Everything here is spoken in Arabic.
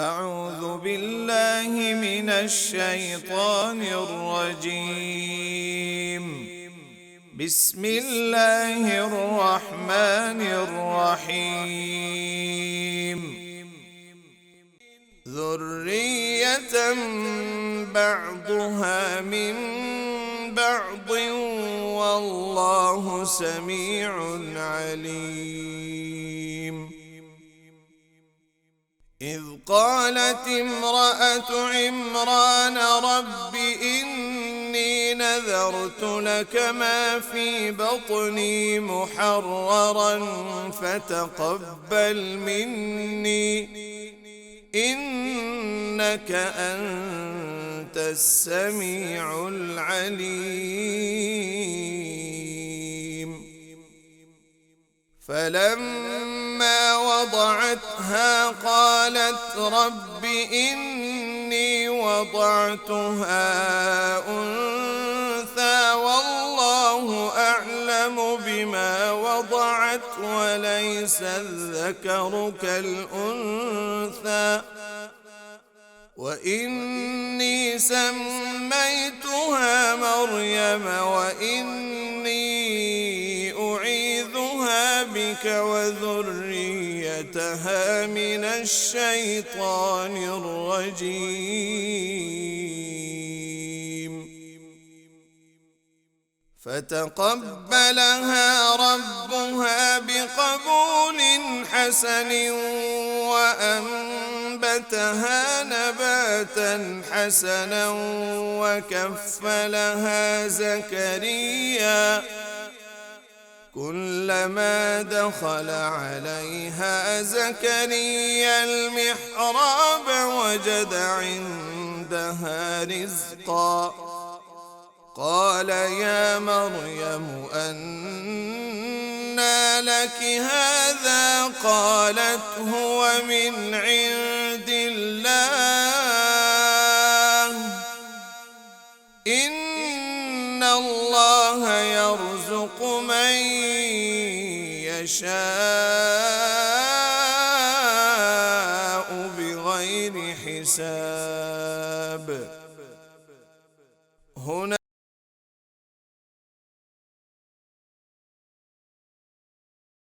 أعوذ بالله من الشيطان الرجيم. بسم الله الرحمن الرحيم. ذرية بعضها من بعض والله سميع عليم. إذ قالت امرأة عمران رب إني نذرت لك ما في بطني محررا فتقبل مني إنك أنت السميع العليم. فلما وضعتها قالت رب إني وضعتها أنثى والله أعلم بما وضعت وليس الذكر كالأنثى وإني سميتها مريم وإني أعيذها بك وذريتها من الشيطان الرجيم. فتقبلها ربها بقبول حسن وأنبتها نباتا حسنا وكفلها زكريا كلما دخل عليها زكريا المحراب وجد عندها رزقا قال يا مريم أنى لك هذا قالت هو من عند الله إن الله يرزق من يشاء بغير حساب. هنا